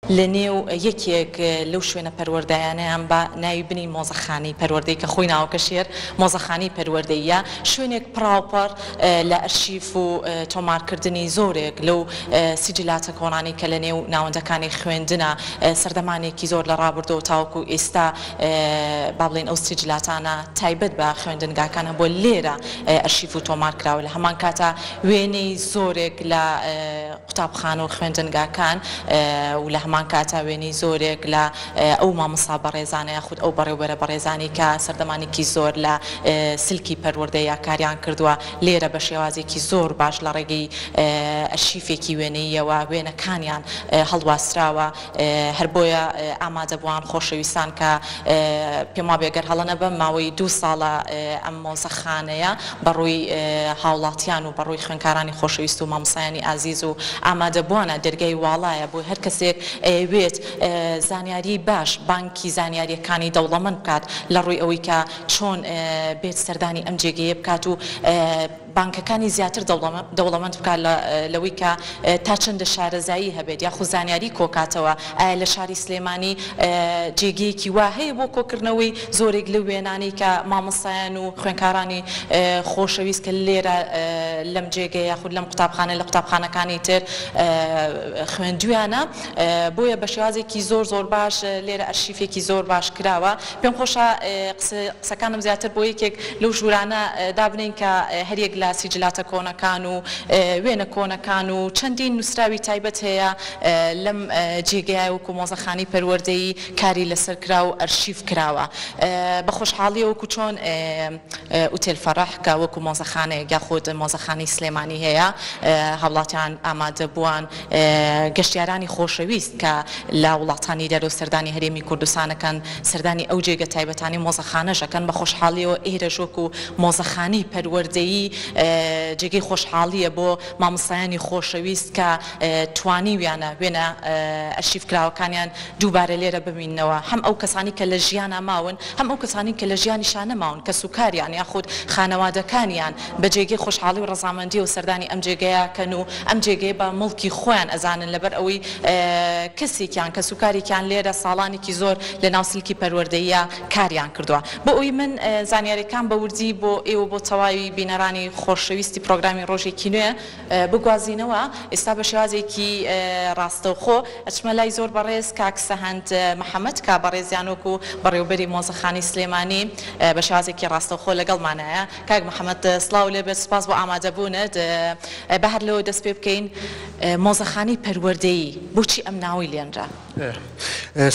لنێو یەکێک لەو شوێنە پەروەردەیانەیان بە ناوی بنی مۆزەخانی پەروەردەی کە خۆی ناوەکە شێر مۆزەخانی پەروەردەیە شوێنێک پراوپەر لە ئەرشیف و تۆمارکردنی زۆرێک لەو سیجلاتە کۆنانی کە لە نێو ناوەندەکانی خوێندنە سەردەمانێکی زۆر لە ڕابردەوە تاوەکو ئێستا با بڵێن ئەو سیجلاتانە تایبەت بە خوێندنگاکانە بۆ لێرە ئەرشیف و تۆمار کراوە لە هەمان کاتە وێنەی زۆرێک لە قوتابخانە و خوێندنگاکان و لە هەمان کاتە وێنەی زۆرێک لە ئەو مامۆستا بەڕێزانە یاخود ئەو بەڕێوبەرە بەڕێزانی کە سەردەمانێکی زۆر لە سلکی پەروەردەیە کاریان کردووە لێرە بە شێوازێکی زۆر باش لە ڕێگەی ئەرشیفێکی وێنەیەوە وێنەکانیان هەڵواستراوە هەر بۆیە ئامادەبووان خۆشەویستان کە پێم وابێ گەر هەڵە نەبم ماوەی 2 ساڵە ئەم مۆزەخانەیە بەڕووی هاوڵاتیان و بەڕووی خوێندکارانی خۆشەویست و مامۆستایانی ئازیز و ئامادەبووانە دەرگای واڵایە بۆ هەر کەسێک ئەوێت زانیاری باش بانکی زانیاریەکانی دەوڵەمەند بکات لە ڕووی ئەوەی کە چۆن بێت سەردانی ئەم جێگەیە بکات و بانکەکانی زیاتر دەوڵەمەند بکات لەوەی کە تا چەندە شارەزایی هەبێت یاخود زانیاری کۆکاتەوە ئایا لە شاری سلێمانی جێگەیەکی وا هەیە بۆ کۆکردنەوەی زۆرێک لە وێنانەی کە مامۆستایان و خوێندکارانی خۆشەویست کە لێرە لەم جێگەیە یاخود لەم قوتابخانە لە قوتابخانەکانی تر خوێندویانە بۆیە بە شێوازێکی زۆر باش لێرە ئەرشیفێکی زۆر باش کراوە پێم خۆشە قسەکانم زیاتر بۆ یەکێک لەو ژوورانە دابنین کە هەریەک لە سیجلاتە کۆنەکان و وێنە کۆنەکان و چەندین نووسراوی تایبەت هەیە لەم جێگەیە وەکو مۆزەخانی پەروەردەیی کاری لەسەر کرا و ئەرشیف کراوە بە خۆشحاڵی وەکو چۆن ئوتێل فەرەح کە وەکو مۆزەخانەیەک یاخود مۆزەخانی سلێمانی هەیە هاوڵاتیان ئامادە بووان گەشتیارانی خۆشەویست کە لە وڵاتانی دەرەوە سەردانی هەرێمی کوردستانەکەن سەردانی ئەو جێگە تایبەتانی مۆزەخانەشەکەن بە خۆشحاڵیەوە ئێرەش وەکو مۆزەخانی پەروەردەیی جێگەی خۆشحاڵیە بۆ مامۆستایانی خۆشەویست کە توانیویانە وێنە ئەرشیف کراوەکانیان دووبارە لێرە ببیننەوە هەم ئەو کەسانی کە لە ژیانە ماون هەم ئەو کەسانی کە لە ژیانیشانە ماون کە سوکاریان یاخود خانەوادەکانیان بە جێگەی خۆشحاڵی و ڕەزامەندی و سەردانی ئەم جێگەیەکەن و ئەم جێگەی بە مڵکی خۆیان ئەزانن لەبەر ئەوەی کەسێکیان کە سوکارێکیان لێرە ساڵانێکی زۆر لە ناو سلکی پەروەردەیە کاریان کردووە بۆ ئەوی من زانیاریەکان بە وردی بۆ ئێوە بۆ تەواوی بینەرانی خۆشەویستی پرۆگرامی ڕۆژێکی نوێ بگوازینەوە ئێستا بە شێوازێکی ڕاستەوخۆ ئەچمە لای زۆر بەڕێز کاک سەهەند محەممەد کا بەڕێزیانۆک و بەڕێوبەری مۆزەخانی سلێمانی بە شێوازێکی ڕاستەوخۆ لەگەڵمانایە کاک محەممەد سڵاو لێبێت سپاس بۆ ئامادەبوونت بە هەر لەوە دەست پێ بکەین مۆزەخانی پەروەردەیی بۆچی ئەم ناوی لێنرا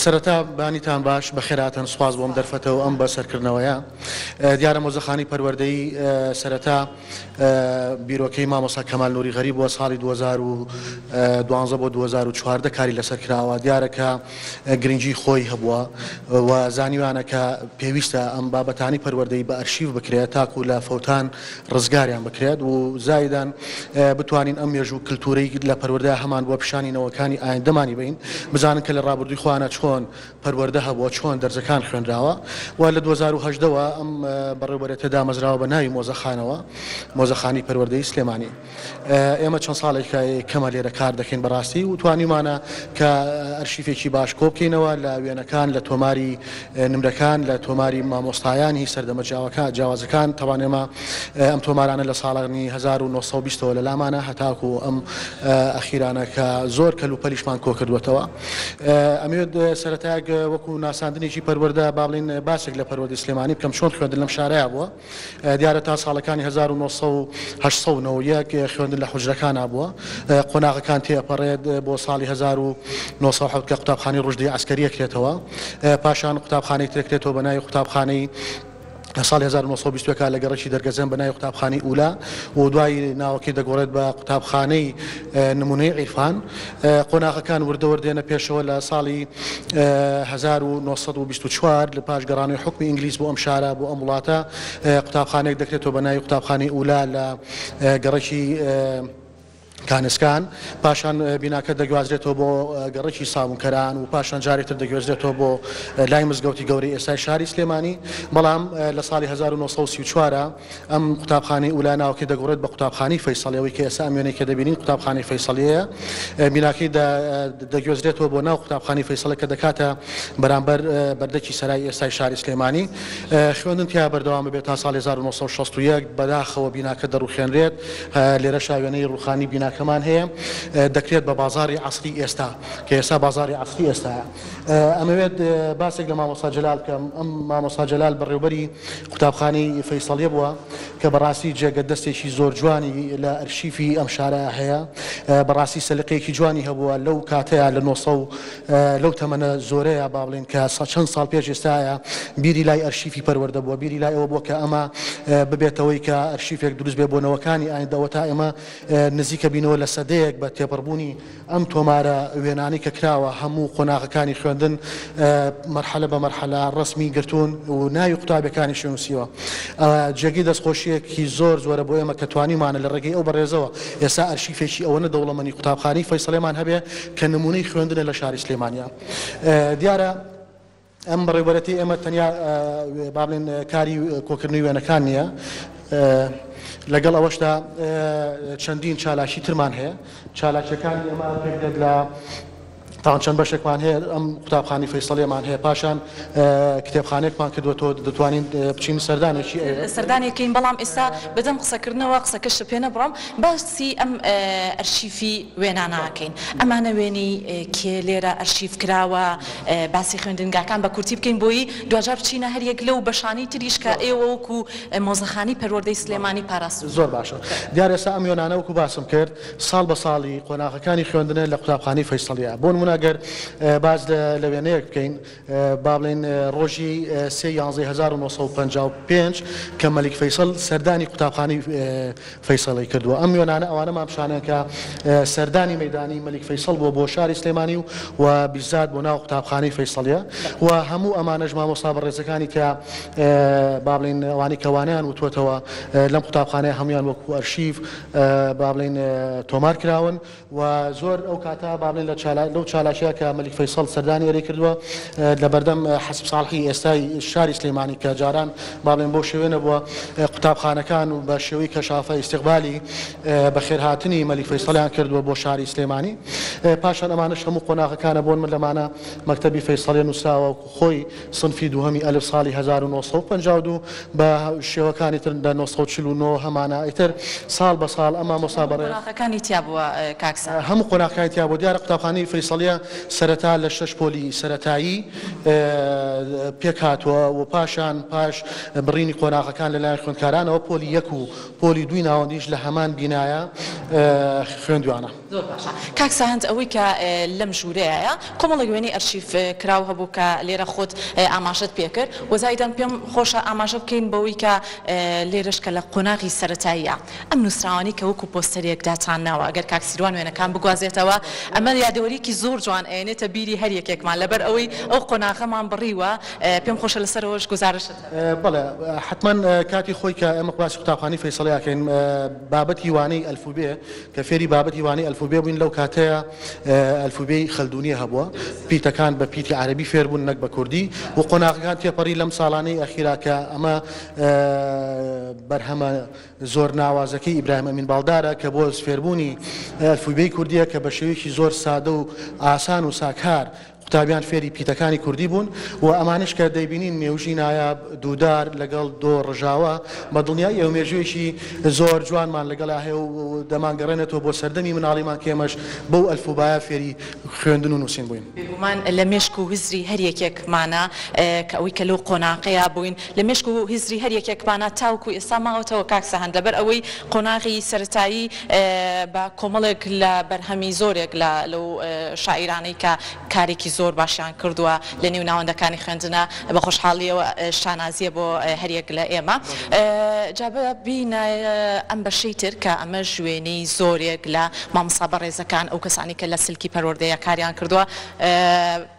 سەرەتا بانیتان باش بە خێراتەن سوپاس بۆم دەرفەتەوە ئەم بە سەرکردنەوەیە دیارە مۆزەخانی پەروەردەیی سەرەتا بیرۆکەی مامۆستا کەمال نووری غەریب بۆ ساڵی 2012 بۆ 2014 کاری لەسەر کراوە دیارە کە گرنگی خۆی هەبووە و زانیوانە کە پێویستە ئەم بابەتانی پەروەردەیی بە ئەرشیف بکرێت تاکو لە فەوتان ڕزگاریان بکرێت و زایدان بتوانین ئەم مێژوو کللتورەی لە پەروەردە هەمان بۆ پیشانینەوەکانی ئایندەمانی بین بزانن کە لە ڕابردووی خوانە چۆن پەروەردە هەبووە چۆن دەرزەکان خوێنراوە و لە 2010ەوە ئەم بەڕێوەبەرێتە دامەزراوە بە ناوی مۆزەخانەوە مۆزەخانی پەروەردەیی سلێمانی ئێمە چەند ساڵێک کەمە لێرە کار دەکەین بەڕاستی و توانیمانە کە ئەرشیفێکی باش کۆ بکەینەوە لە وێنەکان لە تۆماری نمرەکان لە تۆماری مامۆستایانی سەردەمە جیاوازەکان تەوانێمە ئەم تۆمارانە لە ساڵانی 1920ەوە لە لامانە هەتاکو ئەم ئەخیرانە کە زۆر کەل و پەلیشمان کۆ کردوێتەوە ئەمەوێت سەرەتایەک وەکو ناساندنێکی پەروەردە با بڵێن باسێک لە پەروەردەی سلێمانی بکەم چۆن خوێندن لەم شارەیە بووە دیارە تا ساڵەکانی 1970 خوێندن لە حوجرەکان بووە قۆناغەکان تێپەڕێت بۆ ساڵی 1970 کە قوتابخانەی ڕژدەی عسکەریە کرێتەوە پاشان قوتابخانەی ترێکرێتەوە بە ناوی قوتابخانەی ساڵی 1920 لە گەڕەکی دەرگەزێن بە ناوی قوتابخانەی ئولا و دوای ناوەکەی دەگۆڕێت بە قوتابخانەی نمونەی عیرفان قۆناغەکان وردەوەردێنە پێشەوە لە ساڵی 1924 لە پاش گەڕانەوەی حکمی ئینگلیز بۆ ئەم شارە بۆ ئەم وڵاتە قوتابخانەیەک دەکرێتەوە بە ناوی قوتابخانەی ئولا لە گەڕەکی کانسکان پاشان بیناکە دەگوازرێتەوە بۆ گەڕێکی ساوونکەران و پاشان جارێتتر دەگوێزرێتەوە بۆ لای مزگەوتی گەورەی ئێستای شاری سلێمانی بەڵام لە ساڵی 1934 ئەم قوتابخانەی ئولا ناوکەی دەگوڕێت بە قوتابخانەی فەیسەڵیەوەی کە ئێستا ئەم وێنەی کە دەبینین قوتابخانەی فەیسەڵیەیە بیناکەی دەگوێزرێتەوە بۆ ناو قوتابخانەی فەیسەڵە کە دەکاتە بەرامبەر بەردەکی سەرای ئێستای شاری سلێمانی خوێندن تیا بەردەوام بێت تا ساڵی 1961 بەداخەوە بیناکە دەڕوخێنرێت لێرە شاوێنەی ڕوخانی بیناکەمان هەیە دەکرێت بە بازاری عەسری ئێستا کە ئێستا بازاری عەسری ئێستاە ئەمەوێت باسێک لە مامۆستا جەلال بکەم ئەم مامۆستا جەلال بەڕێوەبەری قوتابخانەی فەیسەڵیە بووە کە بەڕاستی جێگە دەستێکی زۆر جوانی لە ئەرشیفی ئەم شارە هەیە بەڕاستی سەلیقەیەکی جوانی هەبووە لەو کاتەیە لە 900 لەو تەمەنە زۆرەیە با بڵێن کە چەند ساڵ پێش ئێستاە بیری لای ئەرشیفی پەروەردە بووە بیری لای ئەوە بووە کە ئەمە ببێتەوەی کە ئەرشیفێک دروست بێ بۆ نەوەکانی ئایندەوە تا ئێمە نزیکە بینەوە لە سەدەیەک بە تێپەڕبوونی ئەم تۆمارە وێنانی کە کراوە هەموو قۆناغەکانی خوێندن مەرحەلە بە مەرحەلە ڕسمی گرتوون و ناوی قوتابەکانی شوێنووسیوە جێگەی دەستخۆشیەکی زۆر زۆرە بۆ ئێمە کە توانیمانە لە ڕێگەی ئەو بەڕێزەوە ئێستا ئەرشیفێکی ئەوەنە دەوڵەمەندی قوتابخانەی فەیسەڵێمان هەبێ کە نمونەی خوێندنە لە شاری سلێمانیا دیارە ئەم بەڕێوەبەرەتی ئێمە تەنیا با بڵێن کاری کۆکردنی وێنەکان نییە لەگەڵ ئەوەشدا چەندین چالاشی ترمان هەیە چالاکیەکان ئێمە پێدێت لە تاوان چەند بەشێکمان هەیە ئەم قوتابخانەی فەیسەڵیەمان هەیە پاشان کتێبخانەیەکمان کردوەوە دەتوانین بچین سەردانێکی سەردانێکین بەڵام ئێستا بەدەم قسەکردنەوە قسەکەشتە پێ نەبڕم باسی ئەم ئەرشیفی وێناناکەین ئەمانە وێنی کێ لێرە ئەرشیف کراوە باسی خوێندنگاکان بە کورتی بکەین بۆی دوجار بچینە هەریەک لەو بەشانی تریش کە ئێوە وەکو مۆزەخانەی پەروەردەی سلێمانی پاراستون زۆر باشە دیارە ئێستا ئەم وێنانە وەکو باسم کرد ساڵ بە ساڵی قۆناغەکانی خوێندنە لە قوتابخانەی فەیسەڵیە بۆ نمونەگەر باز لە وێنەیەک بکەین با بڵێن ڕۆژی 1955 کە مەلیک فەیسەڵ سەردانی قوتابخانەی فەیسەڵی کردووە ئەم وێنانە ئەوانە مامشانە کە سەردانی مەیدانی مەلیک فەیسەڵ بۆ بۆ شاری سلێمانی و بیزات بۆ ناو قوتابخانەی فەیسەڵیە و هەموو ئەمانەش مامۆستا بەڕێزەکانی کە با بڵێن ئەوانی کەوانیان وتوەتەوە لەم قوتابخانەیە هەمویان وەکو ئەرشیف با بڵێن تۆمار کراون و زۆر ئەو کاتە با بڵێن لەو چالاشەیە کە مەلیک فەیسەڵ سەردانی ئەرێ کردووە لە بەردەم حەسب ساڵحی ئێستای شاری سلێمانی کە جاران با بڵێن بۆ شێوێنە بووە قوتابخانەکان و بە شێوەی کەشافە ئیستیقبالی بەخێرهاتنی مەلیک فەیسەڵیان کردووە بۆ شاری سلێمانی پاشان ئەمانەش هەموو قۆناغەکانە بۆن من لەمانە مەکتەبی فەیسەڵیە نووساوە خۆی سنفی دووهەمی ئەلف ساڵی 1952 بە شێوەکانی تر لە 1949 هەمانە ئیتر ساڵ بە ساڵ ئەمە مۆسابەڕێ قۆناغەکانی تیا بووە کاکسا هەموو قۆناغەکانی تیا بوو دیارە قوتابخانەی فەیسەڵیە سەرەتا لە 6 پۆلی سەرەتایی پێک هاتووە و پاشان پاش بڕینی قۆناغەکان لەلایەن خوێندکارانەوە پۆلی 1 و پۆلی 2 ناوەندیش لە هەمان بینایە خوێندوانە زۆر باشە کاکسا هەند ئەوەی کە لەم ژوورەیە کۆمەڵێک وێنەی ئەرشیف کراو هەبوو کە لێرە خۆت ئاماژەت پێکرد وەزایدان پێم خۆشە ئاماژە بکەین بەوەی کە لێرەش کە لە قۆناغی سەرەتاییە ئەم نووسراوانی کە وەکو پۆستەرێک داتانناوە ئەگەر کاکسیروان وێنەکان بگوازێتەوە ئەمە یادەوەریکی زۆر جوان ئەێنێتە بیری هەر یەکێکمان لەبەر ئەوەی ئەو قۆناغەمان بڕیوە پێم خۆشە لەسەرەوەش گزارشت بەڵێ حتمما کاتی خۆی کە ئەمە باسی قوتابخانەی فەیسەڵیەکەین بابەتی وانەی ئەلفوبێ کە فێری بابەتی وانەی ئەلفوبێ بووین لەو کاتەیە ئەلفوبێی خەلدونیە هەبووە پیتەکان بە پیتی عەرەبی فێر بوون نەک بە کوردی و قۆناغەکان تێپەڕی لەم ساڵانەی ئەخیرا کە ئەمە بەرهەمە زۆر ناوازەکەی ئیبراهیم ئەمین باڵدارە کە بۆ فێربوونی ئەلفوبێی کوردیە کە بە شێوەیەکی زۆر سادە و ئاسان و ساکار قوتابیان فێری پیتەکانی کوردی بوون و ئەمانش کە دەیبینین مێوژی نایاب دوودار لەگەڵ دۆ ڕژاوە بە دڵنیای ئەو مێژوێکی زۆر جوانمان لەگەڵا هەیە و دەمانگەڕێنێتەوە بۆ سەردەمی مناڵیمان کێمەش بەو ئەلفوبایە فێری خوێندن و نووسین بووین بێگومان لە مێشک و هزری هەر یەکێکمانە کە ئەوەی کە لەو قۆناغەیە بووین لە مێشک و هزری هەر یەکێکمانە تاوکو ئێستا ماوەتەوە کاکسە هەند لەبەر ئەوەی قۆناغی سەرەتایی بە کۆمەڵێک لە بەرهەمی زۆرێک لەو شاعیرانەی کارێکی زۆر باشیان کردووە لە نێو ناوەندەکانی خوێندنە بە خۆشحاڵیەوە شانازیە بۆ هەریەک لە ئێمە جابە بینە ئەم بەشەی تر کە ئەمە ژوێنەی زۆرێک لە مامۆستا بەڕێزەکان ئەو کەسانی کە لە سلکی پەروەردەیە کاریان کردووە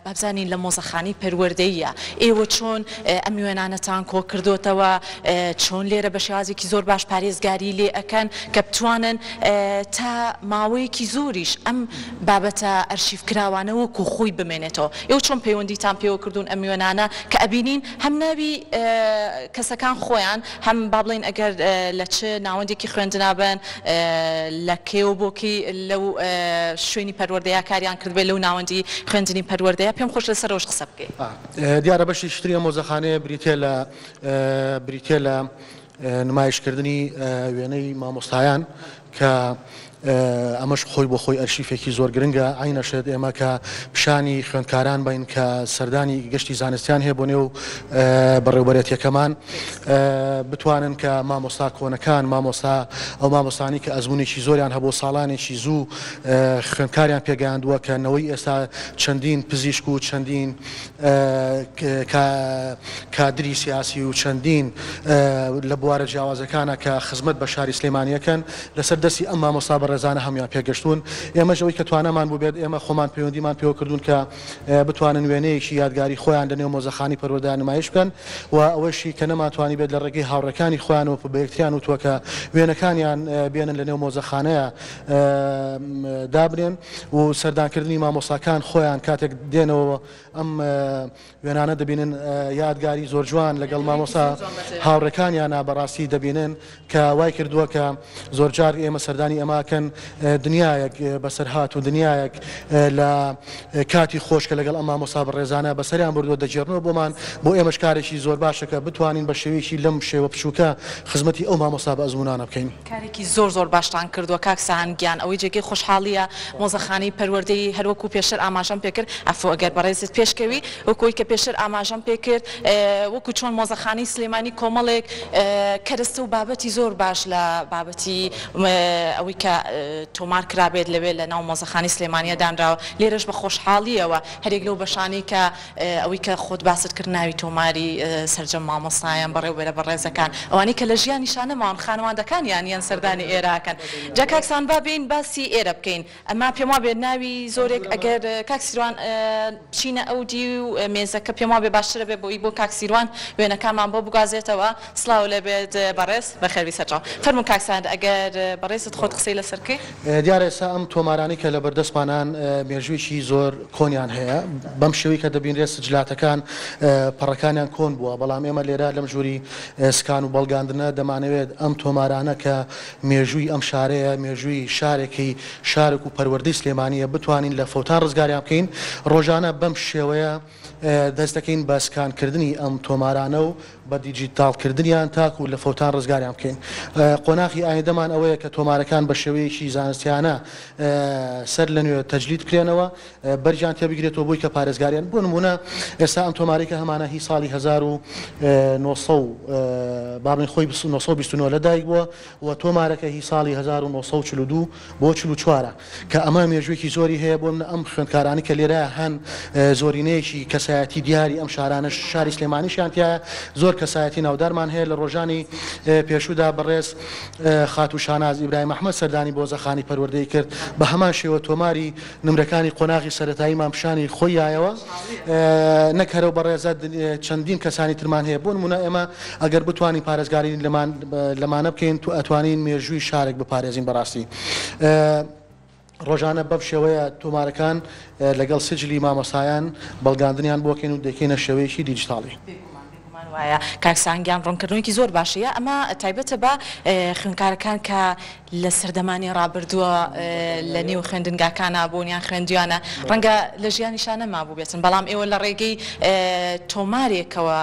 بابزانین لە مۆزەخانی پەروەردەیە ئێوە چۆن ئەم وێنانەتان کۆ کردوتەوە چۆن لێرە بە شێوازێکی زۆر باش پارێزگاری لێ ئەەکەن کە بتوانن تا ماوەیەکی زۆریش ئەم بابەتە ئەرشیفکراوانە وەکو خۆی بمێنێتەوە ئێوە چۆن پەیوەندیتان پێوە کردوون ئەم وێنانە کە ئەبینین هەم ناوی کەسەکان خۆیان هەم با بڵین ئەگەر لە چ ناوەندێکی خوێندنابن لە کێو بۆکی لەو شوێنی پەروەردەیە کاریان کردبێ لەو ناوەندی خوێندنی پەروەردەیە پێم خۆش لەسەرەوەش قسە بکەین دیارە بەشی شتری مۆزەخانەیە بریتێ لە نمایشکردنی وێنەی مامۆستایان کە ئەمەش خۆی بۆ خۆی ئەرشیفێکی زۆر گرنگە عینەشێت ئێمە کە پیشانی خوێندکاران بین کە سەردانی گەشتی زانستیان هەیە بۆ نێو بەڕێوەبەرێتیەکەمان بتوانن کە مامۆستا کۆنەکان ئەو مامۆستانی کە ئەزمونێکی زۆریان هەبوو ساڵانێکی زوو خوێندکاریان پێگەیاندووە کە نەوەی ئێستا چەندین پزیشک و چەندین کادری سیاسی و چەندین لە بوارە جیاوازەکانە کە خزمەت بە شاری سلێمانیەکەن لەسەر دەستی ئەم مامۆستا ڕێزانە هەمیان پێگەشتون ئێمە ژەوەی کە توانەمان بوو بێت ئێمە خۆمان پەیوەندیمان پێوە کردوون کە بتوانن وێنەیەکی یادگاری خۆیان لە نێو مۆزەخانی پەروەردەیان نمایش بکەن و ئەوەشی کە نەماتوانی بێت لە ڕێگەی هاوڕەکانی خۆیان و بە یەکتریان وتووە کە وێنەکانیان بێنن لە نێو مۆزەخانەیە دابرێن و سەردانکردنی مامۆستاکان خۆیان کاتێک دێنەوە ئەم وێنانە دەبینن یادگاری زۆر جوان لەگەڵ مامۆستا هاوڕەکانیانە بەڕاستی دەبینن کە وای کردووە کە زۆر جار ئێمە سەردانی ئەماکەن دنیایەک بەسەرهات و دنیایەک لە کاتی خۆشکە لەگەڵ ئەم مامۆستا بەڕێزانە بەسەریان بردووە دەجێڕنەوە بۆمان بۆ ئێمەش کارێکی زۆر باشە کە بتوانین بە شێوەیەکی لەم شێوە بچووکە خزمەتی ئەو مامۆستا بە ئەزمونانە بکەین کارێکی زۆر باشتان کردووە کاکسان گیان ئەوەی جێگەی خۆشحاڵیە مۆزەخانی پەروەردەی هەروەکو پێشتر ئاماژەم پێکرد ئەفۆ ئەگەر بەڕێزت پێشکەوی وەکوی کە پێشتر ئاماژەم پێکرد وەکو چۆن مۆزەخانی سلێمانی کۆمەڵێک کەرەستە و بابەتی زۆر باش لە بابەتی ئەوەی کە تۆمار کرابێت لەوێ لە ناو مۆزەخانی سلێمانیە دانراوە لێرەش بە خۆشحاڵیەوە هەرێک لەو بەشانی کە ئەوەی کە خۆت باست کرد ناوی تۆماری سەرجەم مامۆستایان بەڕێوەبەرە بەڕێزەکان ئەوانەی کە لە ژیانی شانەماوان خانەوادەکانیان یان سەردانی ئێراکەن جا کاکسان با بین باسی ئێرە بکەین ئەمە پێم وا بێت ناوی زۆرێک ئەگەر کاکسیروان بچینە ئەودی و مێزەکە پێم وا بێ باشترە بێ بۆی بۆ کاکسیروان وێنەکانمان بۆ بگازێتەوە سلااو لەبێت بەڕێز بەخێوی سەرچاو فەرموو کاکسان ئەگەر بەڕێزت خۆت قسەی لەسەرکەی دیارە ئێستا ئەم تۆمارانی کە لە بەردەستمانان مێژوویی زۆر کۆنیان هەیە بەم شێوەی کە دەبینرێت سجلاتەکان پەڕەکانیان کۆن بووە بەڵام ئێمە لێرە لەم ژووری سکان و بەڵگاندنە دەمانەوێت ئەم تۆمارانە کە مێژووی ئەم شارەیە مێژووی شارێکی شارێک و پەروەردەی سلێمانیە بتوانین لە فەوتان ڕزگاریان بکەین ڕۆژانە بەم شێوەیە دەست دەکەین بە سکانکردنی ئەم تۆمارانە و بە دیجیتالکردنیان تاکو و لە فەوتان ڕزگاریان بکەین قۆناغی ئایندەمان ئەوەیە کە تۆمارەکان بە شێوەیەکی زانستیانە سەر لە نوێ تەجلیل بکرێنەوە بەرجیان تێبگرێتەوە بۆی کە پارێزگاریان بۆ نمونە ئێستا ئەم تۆمارێکە هەمانە هی ساڵی 1920 باڵین خۆی 1920 لەدایک بووە و تۆمارەکە هی ساڵی 1942 بۆ 44 کە ئەمە مێژوویەکی زۆری هەیە بۆ ئەم خوێندکارانی کە لێرە هەن زۆرینەیەکی کەسایەتی دیاری ئەم شارانە شاری سلێمانیشیان تایە زۆر کەسایەتی ناودارمان هەیە لە ڕۆژانی پێشودا بەڕێز خاتو شاناز ئیبراهیم ئەحمەد سەردانی بۆزەخانی پەروەردەی کرد بە هەمان شێوە تۆماری نمرەکانی قۆناغی سەرەتایی مامپشانی خۆیایەوە نەکەرەوە بەڕێزە چەندین کەسانی ترمان هەیە بۆ نمونە ئێمە ئەگەر بتوانین پارێزگاری لەمانە بکەین تو ئەتوانین مێژووی شارێک بپارێزین بەڕاستی ڕۆژانە بەم شێوەیە تۆمارەکان لەگەڵ سجلی مامۆستایان بەڵگاندنیان بۆکەین و دەکەینە شێوەیەکی دیجیتاڵی وایە کاکسانگیان ڕوونکردنەوەیکی زۆر باشەیە ئەمە تایبەتە بە خوێندکارەکان کە لە سەردەمانی ڕابردووە لە نێو خوێندنگاکانە بۆنیان خوێندیانە ڕەنگە لە ژیانیشانە مابوو بێتن بەڵام ئێوە لە ڕێگەی تۆمارێکەوە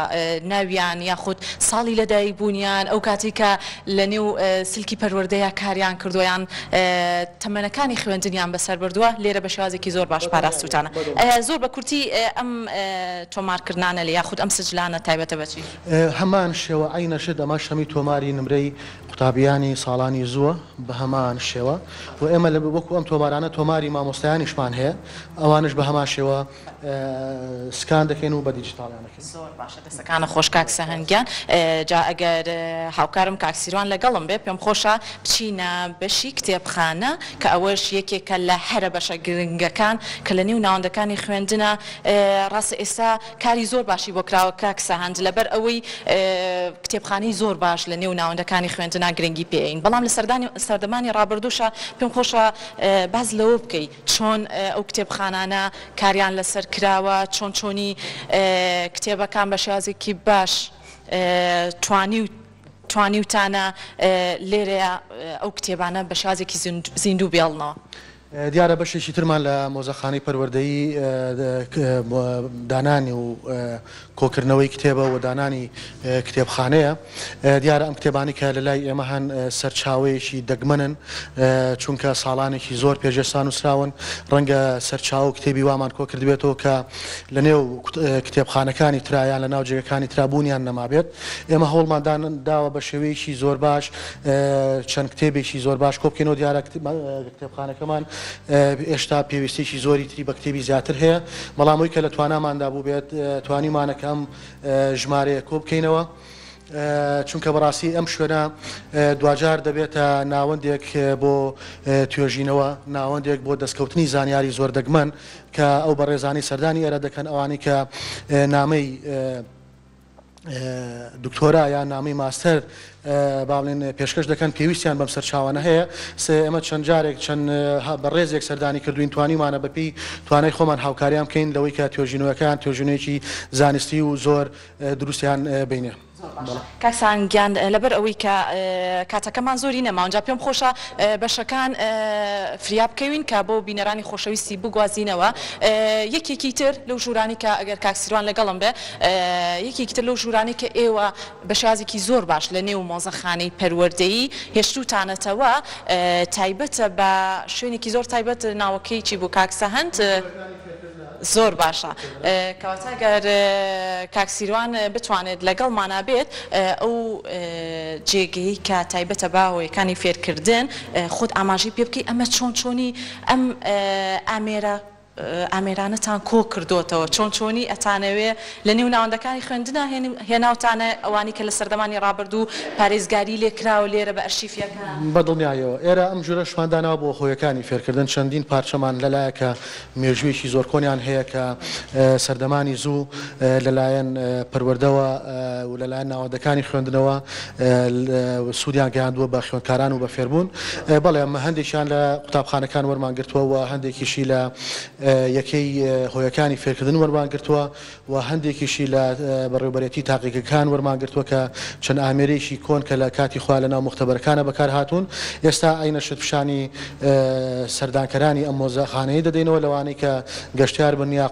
ناویان یاخود ساڵی لەدایک بوونیان ئەو کاتی کە لە نێو سلکی پەروەردەیە کاریان کردویان تەمەنەکانی خوێندنیان بەسەر بردووە لێرە بە شێوازێکی زۆر باش پاراستوتانە زۆر بە کورتی ئەم تۆمارکردانە لە یاخود ئەم سجلانە تایبەتە بەچی هەمان شێوە عینەشت ئەمە شەمی تۆماری نمرەی قوتابیانی ساڵانی زووە بە هەمان شێوە و ئێمە لە وەکو ئەم تۆمارانە تۆماری مامۆستایانیشمان هەیە ئەوانش بە هەمان شێوە سکان دەکەین و بە دیجیتاڵیانەکەین. زۆر باشە دەستەکانە خۆش کاک سەهەنگیان جا ئەگەر هاوکارم کاکسیروان لەگەڵم بێ پێم خۆشە بچینە بەشی کتێبخانە کە ئەوەش یەکێکە لە هەرە بەشە گرنگەکان کە لە نێو ناوەندەکانی خوێندنە ڕاستە ئێستا کاری زۆر باشی بۆ کراوە کاک سەهەند لەبەر ئەوەی کتێبخانەی زۆر باش لە نێو ناوەندەکانی خوێندنا گرنگی پێین بەڵام لە سەردەمانی ڕابردووشە پێم خۆشە باز لەوە بکەیت چۆن ئەو کتێبخانانە کاریان لەسەر کراوە چۆن چۆنی کتێبەکان بە شێوازێکی باش توانیوتانە لێرەیە ئەو کتێبانە بە شێوازێکی زیندوو بێڵنەوە. دیارە بەشێکی ترمان لە مۆزەخانەی پەروەردەیی دانانی و کۆکردنەوەی کتێبە و دانانی کتێبخانەیە دیارە ئەم کتێبانی کە لە لای ئێمە هەن سەرچاوەیەکی دەگمەنن چونکە ساڵانێکی زۆر پێشێسان وسراون ڕەنگە سەرچاو و کتێبی وامان کۆ کردبێتەوە کە لە نێو کتێبخانەکانی ترایان لە ناو جێگەکانی ترابوونیان نەمابێت ئێمە هەوڵمان داوە بە شێوەیەکی زۆر باش چەند کتێبێکی زۆر باش کۆبکەینەوە دیارە کتێبخانەکەمان ئێشتا پێویستێکی زۆری تری بە کتێبی زیاتر هەیە بەڵامەوەی کە لە تواناماندا بوو بێت توانیمانەکەم ژمارەیە کۆ بکەینەوە چونکە بەڕاستی ئەم شوێنە دوجار دەبێتە ناوەندێک بۆ توێژینەوە ناوەندێک بۆ دەستکەوتنی زانیاری زۆر دەگمەن کە ئەو بەڕێزانی سەردانی ئێرە دەکەن ئەوانی کە نامەی دکتۆرا یان نامی ماستەر باڵێن پێشکەش دەکەن پێویستیان بەم سەرچاوانە هەیە ئێمە چەند جارێک چەند بەڕێزێک سەردانی کردوین توانیمانە بەپی توانای خۆمان هاوکاریان بکەین لەوەی کە توێژینەوەکان توێژینەیەکی زانستی و زۆر دروستیان بینێ. کاکسانگیان لەبەر ئەوەی کە کاتەکەمان زۆری نەماونجا پێم خۆشە بەشەکان فریا بکەوین کە بۆ بینەرانی خۆشەویستی بگوازینەوە یەکێکی تر لەو ژورانی کە ئەگەر کاکسیروان لەگەڵم بێ یەکێکی تر لەو ژورانی کە ئێوە بە شازێکی زۆر باش لە نێو مۆزەخانەی پەروەردەیی هێشتوتانەتەوە تایبەتە بە شوێنێکی زۆر تایبەت ناوەکەیکی بۆ کاک سەهەند زۆر باشە کەواتەگەر کاکسیروان بتوانێت لەگەڵمانە بێت ئەو جێگەی کە تایبەتە باهۆیەکانی فێرکردن خۆت ئاماژەی پێ بکەی ئەمە چۆن چۆنی ئەم ئامێرانەتان کۆ کردوتەوە چۆن چۆنی ئەتانەوێ لە نێو ناوەندەکانی خوێندنە هێناوتانە ئەوانی کە لە سەردەمانی ڕابردوو پارێزگاری لێکراوە لێرە بە ئەرشیفیەکان بەدڵنیایەوە ئێرە ئەم ژورە شماندانەوە بۆ خۆیەکانی فێرکردن چەندین پارچەمان لەلایەکە مێژوویەکی زۆر کۆنیان هەیە کە سەردەمانی زوو لەلایەن پەروەردەوە و لەلایەن ناوەندەکانی خوێندنەوە سوودیان گەیاندووە بە خوێندکاران و بە فێربوون بەڵێ ئەمە هەندێکیان لە قوتابخانەکان وەرمانگرتووە و هەندێکیشی لە یەکەی هۆیەکانی فێرکردن وەرمانگرتووە و هەندێکیشی لە بەڕێوەبەرێتی تاقیقەکان وەرمانگرتووە کە چەند ئامێرێکی کۆن کە لە کاتی خوا لە ناو مختبەرەکانە بەکار هاتوون ئێستا ئەینە شتپشانی سەردانکەرانی ئەم مۆزەخانەیە دەدەینەوە لەوانەی کە گەشتیار بن یا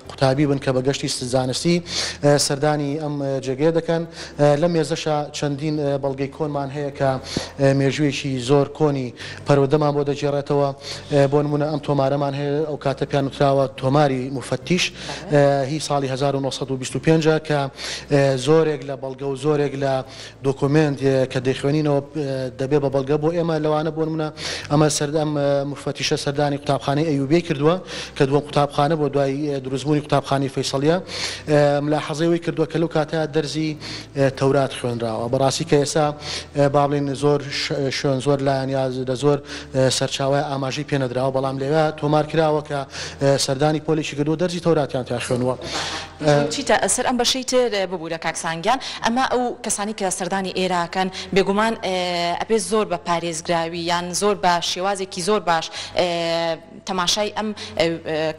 قوتابی بن کە بە گەشتی زانستی سەردانی ئەم جێگەیە دەکەن لە مێزەشە چەندین بەڵگەی کۆنمان هەیە کە مێژوویەکی زۆر کۆنی پەروەردەمان بۆ دەجێڕێتەوە بۆ نمونە ئەم تۆمارەمان هەیە ئەو کاتە پیان وتراوە تۆماری مفەتیش هی ساڵی 1925 کە زۆرێک لە بەڵگە و زۆرێک لە دۆکومنت کە دەیخوێنینەوە دەبێ بە بەڵگە بۆ ئێمە لەوانە بۆ نمونە ئەمە سەردەم مفەتیشە سەردانی قوتابخانەی ئەیوبی کردووە کە دووەم قوتابخانە بۆ دوای دروستبوونی قوتابخانەی فەیسەڵیە ملاحەزەی کردووە کە لەو کاتە دەرزی تەورات خوێنراوە بەڕاستی کە ئێستا با بڵێن زۆر شوێن زۆر لایەن لە زۆر سەرچاوای ئاماژەی پێنەدراوە بەڵام لێوە تۆمار کراوە کە سەردانی پۆلیشی کردو دەرزی تەوراتیان تا خوێنووە چیتە ئەسەر ئەم بەشەی تر ببوورە کاکسانگیان ئەمە ئەو کەسانی کە سەردانی ئێراکەن بێگومان ئەبێ زۆر بە پارێزگراوی یان زۆر بە شێوازێکی زۆر باش تەماشای ئەم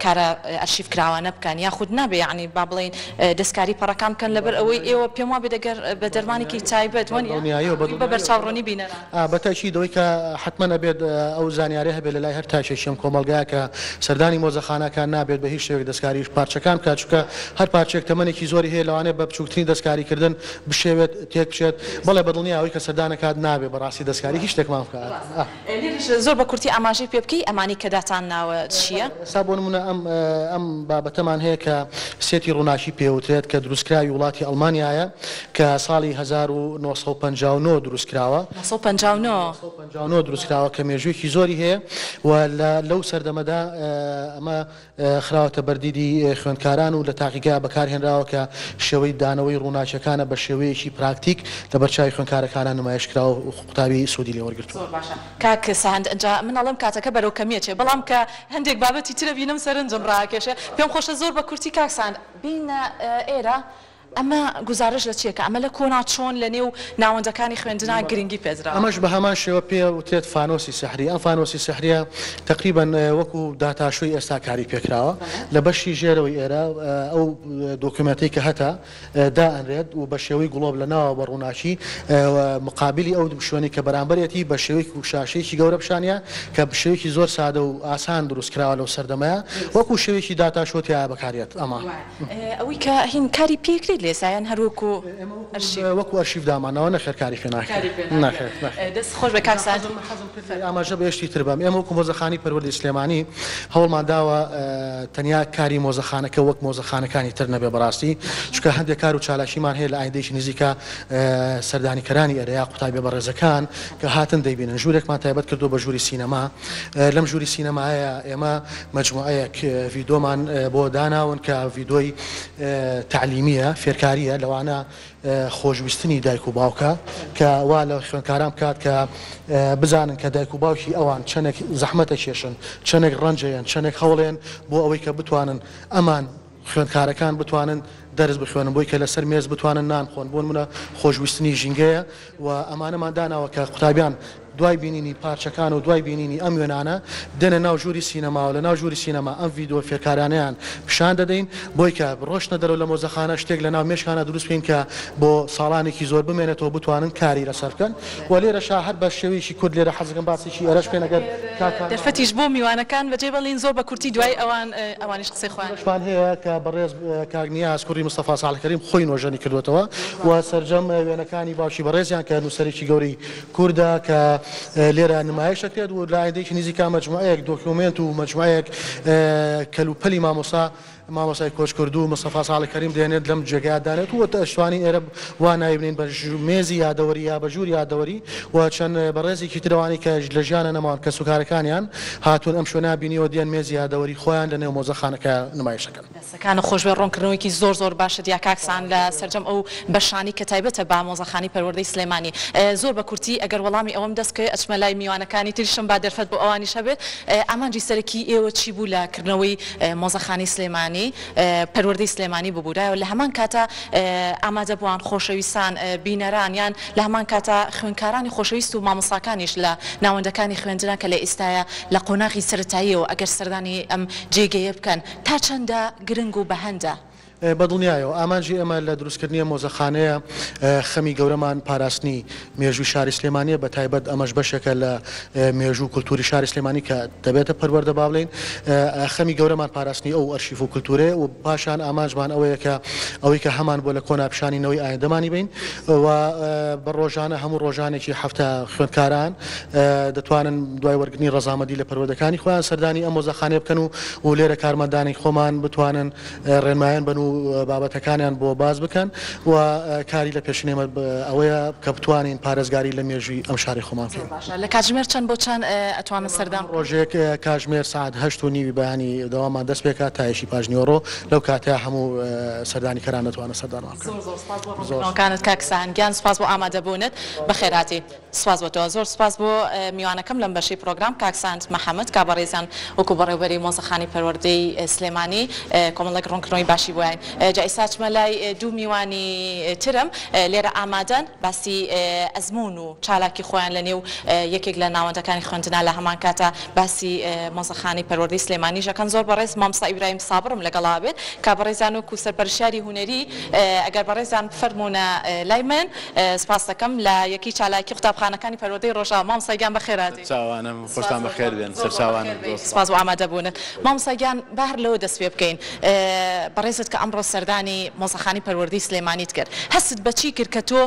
کارە ئەرشیف کراوانە بکەن یاخود نابێ یعنی با بڵێن دەستکاری پەڕەکان بکەن لەبەر ئەوەی ئێوە پێم وابێ دەگەر بە دەرمانێکی تایبەت بە بەرچاوڕۆنی بینەران بەتاکید دەوەی کە حتمما ئەبێت ئەو زانیاری هەبێت لە لای هەر تاشێشم کۆمەلگایە کە سەردانی مۆزەخانەکان نابێت بە هیچ شێوەیەک دەستکاریش پارچەکان بکات چونکە هەر پارچێک تەمەنێکی زۆری هەیە لەوانەیە بە بچووکترین دەستکاریکردن بشێوێت تێک بچێت بەڵێ بەدڵنیە ئەوەی کە سەردانەکات نابێت بەڕاستی دەستکاری هیچ شتێکمان بکات زۆر بە کورتی ئاماژەی پێ بکەی ئەمانی کە داتان ناوە چییە؟ سا بۆ نمونە ئەم بابەتەمان هەیە کە سێتی ڕووناکی پێوترێت کە دروستکراوی وڵاتی ئەڵمانیایە کە ساڵی 1959 دروستکراوە 1959 دروستکراوە کە مێژوویەکی زۆری هەیە و لەو سەردەمەدا ئەمە خراوەتە بەردیدی خوێندکاران و لە تاقیگا بەکارهێنراوە کە شێوەی دانەوەی ڕووناچەکانە بە شێوەیەکی پراکتیک لە بەرچاوی خوێندکارەکانە نمایشکراوە و قوتابی سوودی لێوەرگرتووە. کاک سەهند ئەنجا منەڵم کاتەکە بەرەو کەمیەچێ بەڵام کە هەندێک بابەتی ترە بینم سەرنجم ڕاکێشێ پێم خۆشە زۆر بە کورتی کاک سەهند بینە ئێرە ئەمە گزارش لە چیەکە ئەمە لە کۆنا چۆن لە نێو ناوەندەکانی خوێندنا گرنگی پێدرا ئەمەش بە هەمان شێوە پێ وتێت فانۆسی سەحری ئەم فانۆسی سەحریە تقریبان وەکو داتاشوی ئێستا کاری پێکراوە لە بەشی ژێرەوەی ئێرە ئەو دۆکومنتەی کە هەتا دائەنرێت و بە شێوەی گڵۆب لە ناوە بە ڕووناچی مقابلی ئەو شوێنی کە بەرامبەرێتی بە شێوەیەکی و شاشەیەکی گەورە پیشانە کە شێوەیەکی زۆر سادە و ئاسان دروستکراوە لەو سەردەمەیە وەکو شێوەیەکی داتاشۆتیا بەکارێت ئەمە ئەوەی کە هین کاری پێکرێت لێسایەن هەروەکو وەکو ئەرشیف دامانەوە نەخێرکاری پێ ناکرێت دەست خۆش بە کاک سەهند ئاماژە بەهێشتی تر بەم ئێمە وەکو مۆزەخانی پەروەردەی سلێمانی هەوڵمان داوە تەنیا کاری مۆزەخانەکە وەک مۆزەخانەکانی تر نەبێ بەڕاستی چونکە هەندێک کار و چالاشیمان هەیە لە ئایندەیەکی نزیکە سەردانیکەرانی ئێرەیا قوتابی بەڕێزەکان کە هاتن دەیبینن ژوورێکمان تایبەت کردو بە ژووری سینەما لەم ژووری سینەمایە ئێمە مەجموعەیەک ڤیدۆمان بۆ داناون کە ڤیدۆی تعلیمیە فێرکاریە لەوانە خۆشویستنی دایک و باوکە کە وا لە خوێندکاران بکات کە بزانن کە دایک و باوکی ئەوان چەندێک زەحمەتە کێشن چەندێک ڕەنجەیەن چەندێک هەوڵێن بۆ ئەوەی کە بتوانن ئەمان خوێندکارەکان بتوانن دەرز بخوێنن بۆی کە لەسەر مێز بتوانن نان خۆن بۆن منە خۆشویستنی ژینگەیە و ئەمانەمان داناوە کە قوتابیان دوای بینینی پارچەکان و دوای بینینی ئەم وێنانە دێنە ناو ژووری سینەما و لە ناو ژووری سینەما ئەم ڤیدۆ فێرکارانیان پیشان دەدەین بۆی کە ڕۆشنە دەرەوە لە مۆزەخانە شتێک لە ناو مێشکانە دروست بکەین کە بۆ ساڵانێکی زۆر بمێنێتەوە بتوانن کاری لەسەر بکەن و لێرە هەر بە شێوەیەکی کورد لێرە حەزەکەم باسێکی ئێرەش پێ نەگەر دەرفەتیش بۆ میوانەکان بەجێ بەڵین زۆر بە کورتی دوای ئەوانیش قسەی خۆیان هەیە کە بەڕێز کاگنیاز کوڕی مستەفا ساڵحکەریم خۆی نۆژەنی کردوێتەوە و سەرجەم وێنەکانی باشی بەڕێزیان کە نووسەرێکی گەوری کووردا کە لێرە نمایش دەکرێت و لە ئایندەیەکی نزیکا مەجموعەیەک دۆکیومنت و مەجموعەیەک کەلوپەلی مامۆسای کۆچکردو مستەفا ساڵحکەریم دێنێت لەم جێگا دانێت و ئەشتوانی ئێرە وا نایبنین بە مێزی یادەوەری یا بە ژووری یادەوەری و چەند بەڕێزێکی ترەوانی کە لە ژیانە نەماوان کە سوکارەکانیان هاتوون ئەم شوێنە بینیەوە دیان مێزی یادەوەری خۆیان لە نێو مۆزەخانەکە نمایشەکەن دەستەکانە خۆشبێ ڕوونکردنەوەیکی زۆر باشە یا کاکسان لە سەرجەم ئەو بەشانی کە تایبەتە با مۆزەخانی پەروەردەی سلێمانی زۆر بە کورتی ئەگەر وەڵامی ئەوەم دەستکە ئەچمە لای میوانەکانی تریشم با دەرفەت بۆ ئەوانیش هەبێت ئامانجی سەرەکی ئێوە چی بوو لە کردنەوەی مۆزەخانی سلێمانی پەروەردەی سلێمانی ببوورایەوە لە هەمان کاتە ئامادە بووان خۆشەویستان بینەرانیان لە هەمان کاتە خوێندکارانی خۆشەویست و مامۆستاکانیش لە ناوەندەکانی خوێندنە کە لە ئێستاە لە قۆناغی سەرەتاییەوە ئەگەر سەردانی ئەم جێگەیە بکەن تا چەندە گرنگ و بەهەندە بەدڵنیایەوە ئامانجی ئەمە لە دروستکردنی مۆزەخانەیە خەمی گەورەمان پاراستنی مێژووی شاری سلێمانیە بە تایبەت ئەمەش بەشێکە لە مێژوو کولتوری شاری سلێمانی کە دەبێتە پەروەردە با بڵین خەمی گەورەمان پاراستنی ئەو ئەرشیف و کولتورێ و پاشان ئامانجمان ئەوەیە کە ئەوەی کە هەمان بۆ لە کۆناپشانینەوەی ئایندەمانی بین و بە ڕۆژانە هەموو ڕۆژانێکی هەفتە خوێندکاران دەتوانن دوای وەرگنی ڕەزامەندی لە پەروەردەکانی خۆیان سەردانی ئەم مۆزەخانەیە بکەن و لێرە کارمەندانی خۆمان بتوانن ڕێنمایان بن و بابەتەکانیان بۆ باز بکەن و کاری لە پێشنێمە ئەوەیە کە بتوانین پارێزگاری لە مێژووی ئەم شاری خۆمان لە کاتژمێر چەند بۆ چەند ئەتوانە سەردان ڕۆژێک کاتژمێر ساعت 8:30 بەیانی دەوامان دەست پێکات تایشی پاژنیۆڕۆ لەو کاتەیە هەموو سەردانیکەران دەتوانە سەردانمان بکەن. کاک سەهەنگیان سوپاس بۆ ئامادەبوونت بەخێراتی سوپاس بۆ تۆ زۆر سوپاس بۆ میوانەکەم لەم بەشی پرۆگرام کاک سەهەند مەحەمەد کابەڕێزیان وەکو بەڕێوەبەری مۆزەخانی پەروەردەی سلێمانی کۆمەڵێک ڕوونکردنەوەی باشی بۆیان جا ئێستا لای دوو میوانی ترم لێرە ئامادەن باسی ئەزمون و چالاکی خۆیان لە نێو یەکێک لە ناوەندەکانی خوێندنا لە هەمان کاتە باسی مۆزەخانی پەروەردەی سلێمانی ژەکەن زۆر بەڕێز مامۆستا ئیبراهیم سابرم لەگەڵا بێت کابەڕێزان و سەرپەرشیاری هونەری ئەگەر بەڕێزان بفەرمونە لای من سپاس دەکەم لە یەکی چالاکی قوتابخانەکانی پەروەردەی ڕۆژاوا مامۆستاگیان بەخێراتی چاوانم خۆشتان بەخێر بێن سەرچاوانم سپاس بۆ ئامادەبوونت مامۆستاگیان بەهەر لەوە دەست پێ بکەین بەڕێزت کە ئەمڕۆ سەردانی مۆزەخانی پەروەردەی سلێمانیت کرد هەست بەچی کرد کە تۆ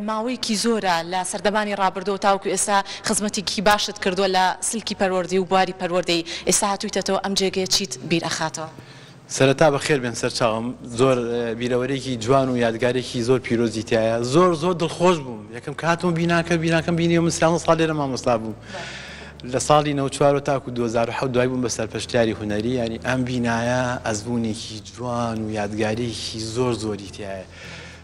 ماوەیەکی زۆرە لە سەردەمانی ڕابردووە تاوکو ئێستا خزمەتێکی باشت کردووە لە سلکی پەروەردەی و بواری پەروەردەی ئێستا هاتوویتەوە ئەم جێگەیە چیت بیر ئەخاتەوە سەرەتا بەخێر بێن سەرچاوم زۆر بیرەوەرێکی جوان و یادگارێکی زۆر پیرۆزی تایە زۆر دڵخۆش بووم یەکەم کاتم بیناکەم بینی و مسران ساڵ لێرە مامۆستا بووم لە ساڵی 94 تاکو 2007 دوای بووم بە سەرپەرشتیاری هونەری ینی ئەم بینایە ئەزبوونێکی جوان و یادگارێکی زۆری تایە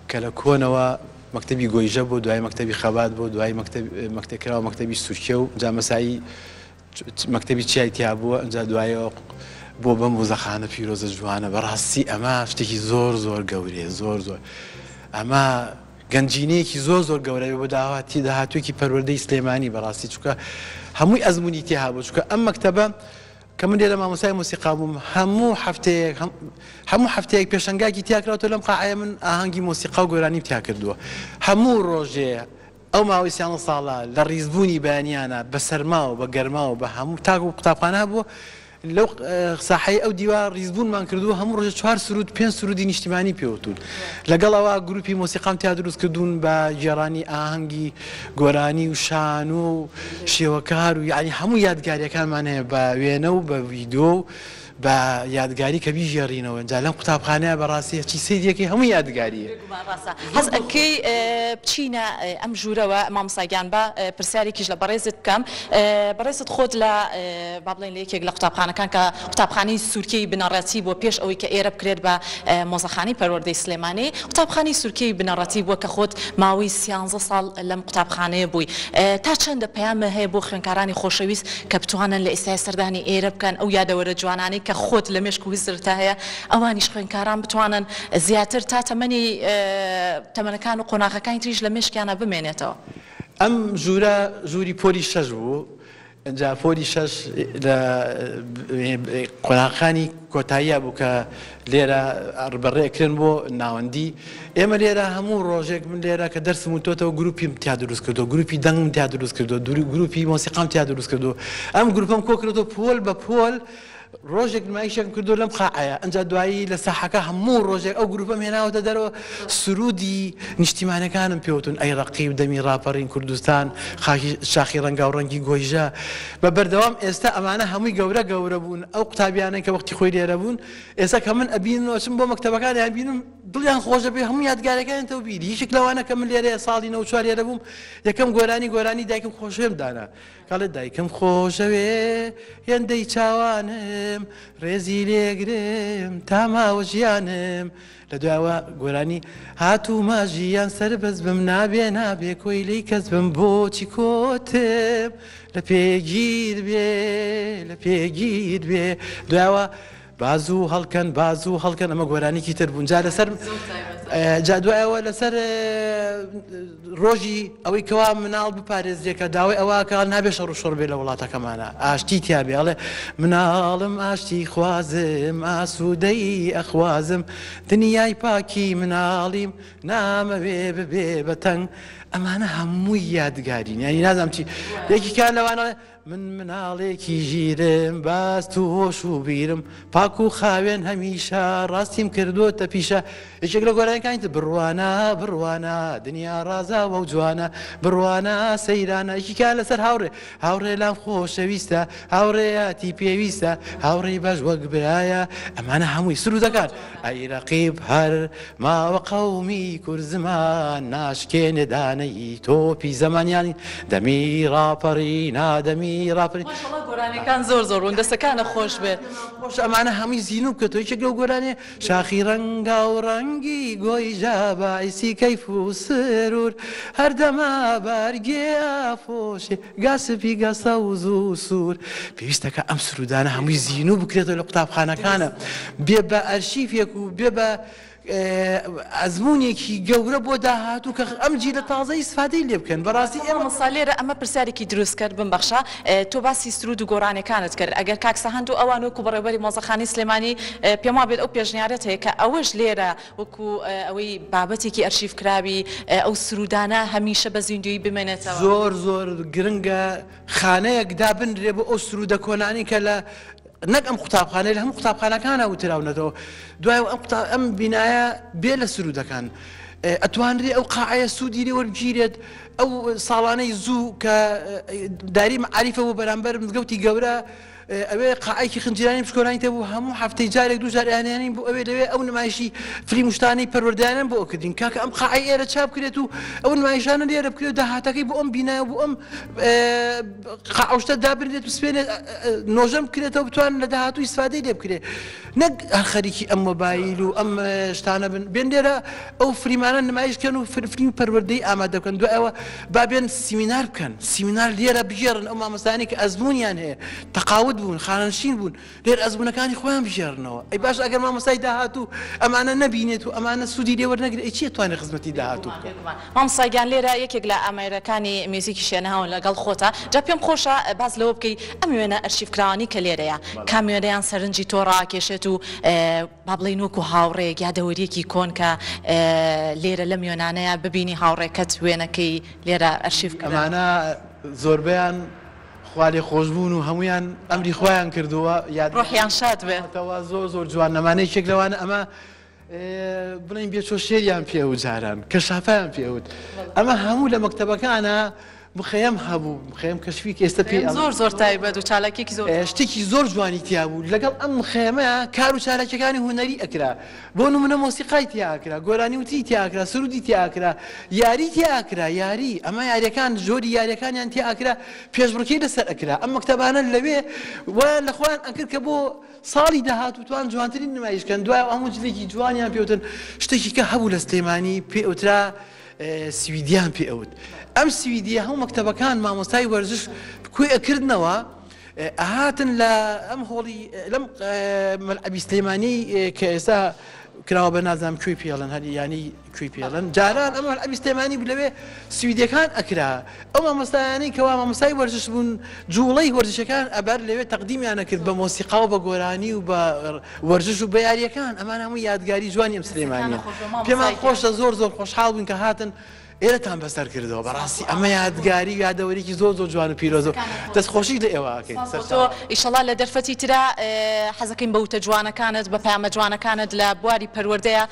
کە لە کۆنەوە مەکتەبی گۆیژە بۆ دوای مەکتەبی خەبات بۆ دوای مەکتەبکراوە مەکتەبی سورکیە و جا مەسایی مەکتەبی چیای تیا بووە ئەجا دوایەوە بۆ بەم مۆزەخانە پیرۆزە جوانە بەڕاستی ئەمە شتێکی زۆر گەورەیە زۆر ئەمە گەنجینەیەکی زۆر گەورەیە بۆ داهاتی داهاتوێکی پەروەردەی سلێمانی بەڕاستی چونکە هەمووی ئەزمموی تێها بوو چونکە ئەم مەکتەبە کە من لێرە مامۆسای مۆسیقا بووم هەموو هەفتەیەک پێشەنگاکی تیاکراوەوە لەم قاعەیە من ئاهەنگی مۆسیقا و گۆرانی تیا کردووە هەموو ڕۆژێ ئەو ماوەی 30 ساڵە لە ڕیزبوونی بەیانیانە بە سەرما و بە گەرما و بە هەموو تاک و قوتابخانە بووە لەو ساحەی ئەو دیوار ڕیزبوونمان کردووە هەموو ڕۆژە 4 سرود 5 سرودی نیشتیمانی پێوتون لەگەڵەوە گروپی مۆسیقام تیا دروست کردوون بە گێڕانی ئاهەنگی گۆرانی و شان و شێوەکار و یعنی هەموو یادگاریەکانمان هەیە بە وێنە و بە ڤیدیۆ بە یادگاری کە بیژێڕینەوە جا لەم قوتابخانەیە بەڕاستی چی سەیرێکی هەموو یادگاریە هەز ئەکەی بچینە ئەم ژوورەوە مامۆستاگیان بە پرسیارێکیش لە بەڕێزت بکەم بەڕێزت خۆت لە با بڵێن لە یەکێک لە قوتابخانەکان کە قوتابخانەی سورکیی بنەڕەتی بۆ پێش ئەوەی کە ئێرە بکرێت بە مۆزەخانەی پەروەردەی سلێمانی قوتابخانەی سورکیی بنەڕەتی بووە کە خۆت ماوەی 13 ساڵ لەم قوتابخانەیە بووی تا چەندە پەیامە هەیە بۆ خوێندکارانی خۆشەویست کە بتوانن لە ئێستای سەردانی ئێرە بکەن ئەو یادەوەرە جوانانی کە خۆت لە مێشک و ویزرتا هەیە ئەوانیش خوێندکاران بتوانن زیاتر تا تەمەنی تەمەنەکان و قۆناغەکانی تریش لە مێشکیانە بمێنێتەوە ئەم ژووری پۆلی 6 بوو جا پۆلی 6 لە قۆناغەکانی کۆتاییە بوو کە لێرە ڕبەڕێکردن بۆ ناوەندی ئێمە لێرە هەموو ڕۆژێک من لێرە کە دەرسم وتۆتەوە گروپیم تیا دروست کردو گروپی دەنگم تیا دروست کردو گروپی مۆسیقام تیا دروست کردو ئەم گروپم کۆ کردو پۆل بە پۆل ڕۆژێک نمایشێکم کردو لەم قاعەیە ئەنجا دوایی لە ساحەکە هەموو ڕۆژێک ئەو گروپەم هێناوەتە دەرەوە سرودی نیشتیمانەکانم پێوتون ئەی ڕەقی و دەمی ڕاپەڕین کوردستان شاخی ڕەنگا و ڕەنگی گۆیژە بە بەردەوام ئێستا ئەمانە هەمووی گەورە بوون ئەو قوتابیانە کە وەختی خۆی لێرە بوون ئێستا کە من ئەبینەوەچم بۆ مەکتەبەکانیان بینم دڵیان خۆشە بێ هەموو یادگارەکانتەوە بیری هیچێک لەوانە کە من لێرەیە ساڵی 94 لێرە بووم یەکەم گۆرانی دایکم خۆشەوێم دانا کاڵێت دایکم خۆشەوێ هێندەی چاوانم ڕێزی لێگرم تا ماوە ژیانم لە دوایەوە گۆرانی هاتوومە ژیان سەربەز بم نابێ کۆی لی کەس بم بۆچی کۆتم لە پێگیر بێ دوایەوە بازوو هەڵکەن ئەمە گۆرانێکی تر بوون جا لەسەر جا دوایەوە لەسەر ڕۆژی ئەوەی کەوا مناڵ بپارێزرێکە داوای ئەوە کاڵ نابێ شەڕ و شۆڕ بێ لە وڵاتەکەمانە ئاشتی تیابێ ئەڵێ مناڵم ئاشتی خوازم ئاسوودەی ئەخوازم دنیای پاکی مناڵیم نامەوێ ببێ بەتەنگ ئەمانە هەمووی یادگارین یانی نازانم چی یەکیکان لەوانە من مناڵێکی ژیرم باست و هۆش و بیرم پاک و خاوێن هەمیشە ڕاستیم کردوتە پیشە یەکێک لە گۆرانەکانیت بڕوانە دنیا ڕازاوە و جوانە بڕوانە سەیرانە یەکیکان لەسەر هاوڕێ لام خۆشەویستە هاوڕێیاتی پێویستە هاوڕێی باش وەک برایە ئەمانە هەمووی سرودەکان ئەی ڕەقیب هەر ماوە قەومی کورزمان ناشکێنێ دانەی تۆپی زەمانیانی دەمی ڕاپەڕی نادەمی گۆرانەکان زۆر ڕوون دەستەکانە خۆش بێت خۆش ئەمانە هەمووی زیینوب کە تۆی چێک لەو گۆرانێ شاخی ڕەنگا و ڕەنگی گۆی ژابایسی کەیف و سرور هەردەما بارگێ ئافۆشێ گاسپی گەسە و زوو سوور پێویستەکە ئەم سرودانە هەمووی زیینوو بکرێتەوە لە قوتابخانەکانە بێ بە ئەرشیفێک و بێ بە ئەزمموونێکی گەورە بۆ داهاتوو کە ئەم جیلە تازە ئیسفادەی لێ بکەن بەڕاستی ئێمە مەسالێرە ئەمە پرسیارێکی دروست کرد بمبەخشە تۆ باسی سرود و گۆرانەکانت کرد ئەگەر کاکسەهەند و ئەوان وەکو بەڕێوەبەری مۆزەخانەی سلێمانی پێم وابێت ئەو پێشنیارەت هەیە کە ئەوەش لێرە وەکو ئەوەی بابەتێکی ئەرشیف کراوی ئەو سرودانە هەمیشە بە زیندوی بمێنێتەوە زۆر گرنگە خانەیەک دابنرێ بۆ ئەو سرودە کۆنانی کە لە نەک ئەم قوتابخانەی لە هەموو قوتابخانەکانە وتراونەتەوە دوای ئەم بینایە بێ لە سرودەکان ئەتوانرێ ئەو قاعەیە سوودی لێ وەربگیرێت ئەو ساڵانەی زوو کە داری معریفە بۆ بەرامبەر مزگەوتی گەورە ئەوێ قاعەیەکی خنجرانی پشکۆرانی تێبوو هەموو هەفتەی جارێک دوو جار ئەیانیان بۆ ئەوێ لەوێ ئەو نمایشی فیلم شتانەی پەروەردەیانیان بۆ کردین کاکە ئەم قاعەی ئێرە چاپ کرێت و ئەو نمایشانە لێرە بکرێت داهاتەکەی بۆ ئەم بینایە بۆ ئەم قاعەشتە دابرێت بسپێنێت نۆژەم بکرێتەوە بتوان لە داهاتوو ئیسفادەی لێ بکرێت نەک هەر خەریکی ئەم مۆبایل و ئەم شتانە بن بێن لێرە ئەو فریمانە نمایشکەن و فیلم پەروەردەی ئامادە بکەن دوایەوە با بێن سیمینار بکەن سیمینار لێرە بژێڕن ئەو مامۆستانی کە ئەزمونیان هەیە تەقاوت بوون خانەنشین بوون لێر ئەزمونەکانی خۆیان بژێڕنەوە ئەی باش ئەگەر مامۆستای داهاتوو ئەمانە نەبینێت و ئەمانە سوودی لێ وەرنەگرێت چی توانێت خزمەتی داهاتوو مامۆستاگیان لێرە یەکێک لە ئامێرەکانی میوزیکی شوێنەهاون لەگەڵ خۆتە جا پێم خۆشە باز لەوە بکەی ئەم وێنە ئەرشیفکراوانی کە لێرەیە کامێرەیان سەرنجی تۆ ڕاکێشێت و با بڵێن وەکو هاوڕێک یا دەوەریەکی کۆن کە لێرە لەم وێنانەیە ببینی هاوڕێکەت وێنەکەی لێرە ئەرشیفکرا ئەمانە زۆربیان خوالی خۆشببوون و هەمویان ئەمری خۆیان کردووە ڕۆحیان شاد بێتەوە زۆر جوان نەمانەی شێک لەوانە ئەمە بڵین بێچۆ شێریان پێوت جاران کە شافایان پێوت ئەمە هەموو لە مەکتەبەکانە مخەیەم هەبوو مخەیەم کەشفی کە ئێستا پێ زۆر تایبەت و چالاکێکی زۆر شتێکی زۆر جوانی تیا بوو لەگەڵ ئەم مخەیەمەیە کار و چالاکیەکانی هوەری ئەکرا بۆ نمونە مۆسیقای تیاکرا گۆرانی وتی تیاکرا سرودی تیاکرا یاری تیاکرا یاری ئەمە یاریەکان جۆری یاریەکانیان تیاکرا پێشبڕکەی لەسەر ئەکرا ئەم مەکتەبانە لەوێ وایان لە خۆیان ئەکرد کە بۆ ساڵی داهات و توان جوانترین نمایشکەن دوای ئەموو جلێکی جوانیان پێوتن شتێکی کە هەبوو لە سلێمانی پێوترا سویدیان پێوت ئەم سویدیە هەموو مەکتەبەکان مامۆستای وەرزش کوێ ئەکردنەوە ئاهاتن لە ئەم هۆڵی لەم مەلعەبی سلێمانی کە ئێستا کراوە بە نازانم کوێی پێڵن هەری ینی کوێی پێڵن جاران ئەمە مەلعەبی سلێمانی لەوێ سویدیەکان ئەکرا ئەو مامۆستایانەی کەوا مامۆستای وەرزش بوون جوڵەی وەرزشەکان ئەبەر لەوێ تەقدیمیانە کرد بە مۆسیقا و بە گۆرانی و بە وەرزش و بە یاریەکان ئەمان هەموو یادگاری جوانی ئەم سلێمانیە پێمان خۆشە زۆر خۆشحاڵ بوون کە هاتن ئێرەتان بەسەر کردەوە بەڕاستی ئەمە یادگاری یادەوەریکی زۆر جوان و پیرۆز و دەستخۆشی لە ئێوەکەین ئیشەڵا لە دەرفەتی ترا حەزەکەین بە وتە جوانەکانت بە پامە جوانەکانت لە بواری پەروەردەیە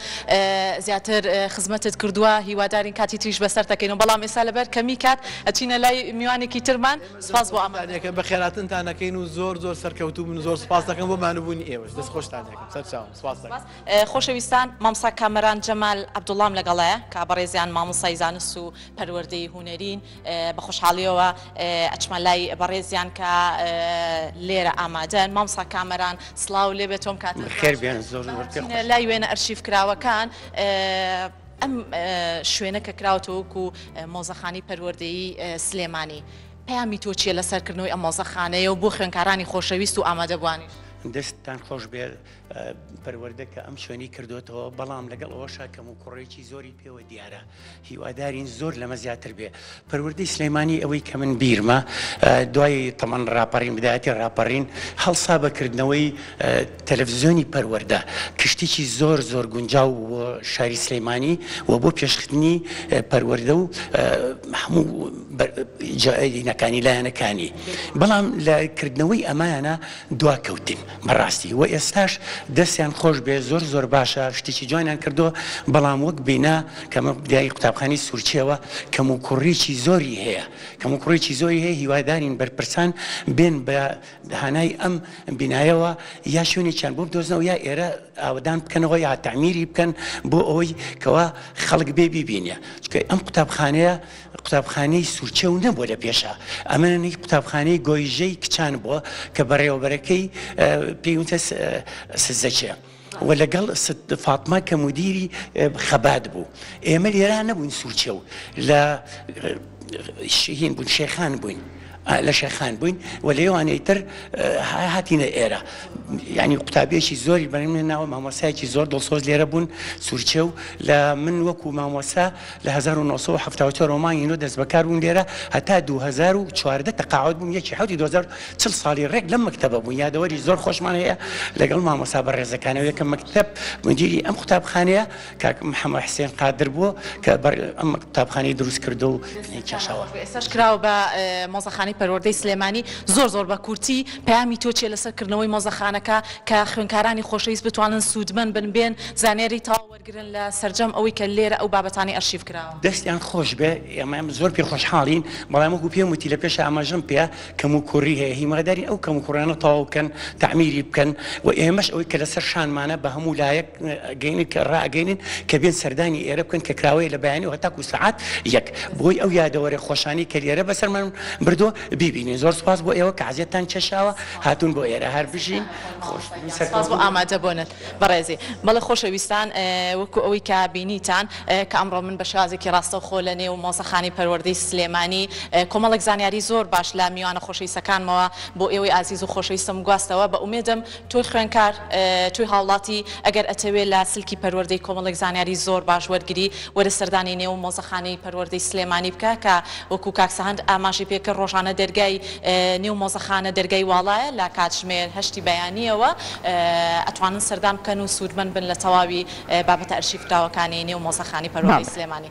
زیاتر خزمەتت کردووە هیوادارین کاتی تریش بەسەر دەکەین و بەڵام ئێستا لەبەر کەمی کات ئەچینە لای میوانێکی ترمان سپاس بۆ ئەمانێکە بە خێراتنتانەکەین و زۆر سەرکەوتوو بن زۆر سپاس دەکەم بۆ مانوبوونی ئێوەش دەستخۆشتانەکەم سەرچاوم سپاس دەکەم خۆشەویستان مامۆستا کامەران جەمال عەبدوڵڵام لەگەڵایە کە بەڕێزیان مامۆستای زانست و پەروەردەی هونەرین بە خۆشحاڵیەوە ئەچمە لای بەڕێزیان کە لێرە ئامادەن مامۆستا کامەران سڵاو لێ بێتۆم کاتن خێر بێن زۆر لای وێنە ئەرشیفکراوەکان ئەم شوێنە کە کراوەتەوەکو مۆزەخانەی پەروەردەیی سلێمانی پەیامی تۆ چیە لە سەرکردنەوەی ئەم مۆزەخانەیە و بۆ خوێندکارانی خۆشەویست و ئامادەبوانیش دەستتان خۆش بێ پەروەردە کە ئەم شوێنی کردوێتەوە بەڵام لەگەڵ ئەوەشا کەم و کوڕێکی زۆری پێوە دیارە هیوادارین زۆر لەمە زیاتر بێ پەروەردەی سلێمانی ئەوەی کە من بیرمە دوای تەمان ڕاپەڕین بدایەتی ڕاپەڕین هەڵسا بەکردنەوەی تەلەڤیزیۆنی پەروەردە کشتێکی زۆر گونجاو و شاری سلێمانی و بۆ پێشخستنی پەروەردە و هەموو نەکانی لایەنەکانی بەڵام لە کردنەوەی ئەمانە دواکەوتین بەڕاستی و ئێستاش دەستیان خۆش بێ زۆر باشە شتێکی جوانیان کردو بەڵام وەک بینا کەمە بدای قوتابخانەی سوورچیەوە کەم و کوڕێکی زۆری هەیە کەم و کوڕێکی زۆری هەیە هیوادارین بەرپرسان بێن بە هانای ئەم بینایەوە یا شوێنێکیان بۆ بدۆزنەوە یا ئێرە ئاودان بکەنەوە یا تعمیری بکەن بۆ ئەوەی کەوا خەڵک بێ بیبینە چکە ئەم قوتابخانەی سوورچە و نەبووە لە پێشە ئەمەنەی قوتابخانەی گۆیژەی کچان بووە کە بەڕێوەبەرەکەی پێیوتە سزەچێ و لەگەڵ فاتمە کە مدیری خەبات بوو ئێمە لێرە نەبووین سوورچە و لە شەهین بوون شێخان بووین لە شێخان بووین و لێوانەیتر هاتینە ئێرە یعنی قوتابیەکی زۆری بەرەمێ ناوە مامۆسایەکی زۆر دڵسۆز لێرە بوون سوورچە و لە من وەکو مامۆسا لە 1970 ڕۆمانینۆ دەست بەکار بوون لێرە هەتا 2014 تەقاعد بووم یەکی حوتی 2040 ساڵی ڕێک لەم مەکتەبە بوون یادەوەری زۆر خۆشمان هەیە لەگەڵ مامۆسا بەڕێزەکانەوە یەکەم مەکتەب مدیری ئەم قوتابخانەیە کاک محەممەد حسێن قادر بووە کە ئەم قوتابخانەی دروست کردو و ئێستاش کراوە بە مۆزەخانەی مۆزەخانی پەروەردەی سلێمانی زۆر بە کورتی پەیامی تۆ چێ لەسەرکردنەوەی مۆزەخانەکە کە خوێندکارانی خۆشەویست بتوانن سوودمەند بن زانێری تاو وەرگرن لە سەرجەم ئەوەی کە لێرە ئەو بابەتانی ئەرشیف کراوە. دەستیان خۆش بێ ئێمە زۆر پێ خۆشحاڵین بەڵام وەکو پێم وتی لە پێش ئاماژەم پێ کەم و کوڕی هەیە هیماداری ئەو کەم و کوڕانە تەواو بکەن تعمیری بکەن و ئێمەش ئەوەی کە لەسەر شانمانە بە هەموو لایەک گەینن کە ڕائگەینن کە بێن سەردانی ئێرە بکەن کە کراوەیە لە بەیانی و هەتاکو سەعات یەک بۆی ئەو یادەوەرە خۆشانی کە لێرە بەسەرمان بردۆ بیبینین. زۆر سپاس بۆ ئێوە کە حەزیەتان چێشاوە هاتوون بۆ ئێرە هەر بژین سپاس بۆ ئامادە بوونت بەڕێزی. بەڵێ خۆشەویستان وەکو ئەوەی کە بینیتان کە ئەمڕۆ من بە شازێکی ڕاستەوخۆ لە نێو مۆزەخانی پەروەردەی سلێمانی کۆمەڵێک زانیاری زۆر باش لە میوانە خۆشەویستەکانمەوە بۆ ئێوەی ئازیز و خۆشەویستم گواستەوە بە ئومێدم تۆی خوێنکار توی هاوڵاتی ئەگەر ئەتەوێت لە سلکی پەروەردەی کۆمەڵێک زانیاری زۆر باش وەرگری وەرە سەردانی نێو مۆزەخانەی پەروەردەی سلێمانی بکە کە وەکو کاکسەهەند ئاماژی پێکرد ڕۆژانە دەرگای نێو مۆزەخانە دەرگای واڵایە لە کاتژمێر 8 بەیانیەوە ئەتوانن سەردان بکەن و سوودمەند بن لە تەواوی بابەتە ئەرشیفکراوەکانی نێو مۆزەخانی پەروەردەی سلێمانی.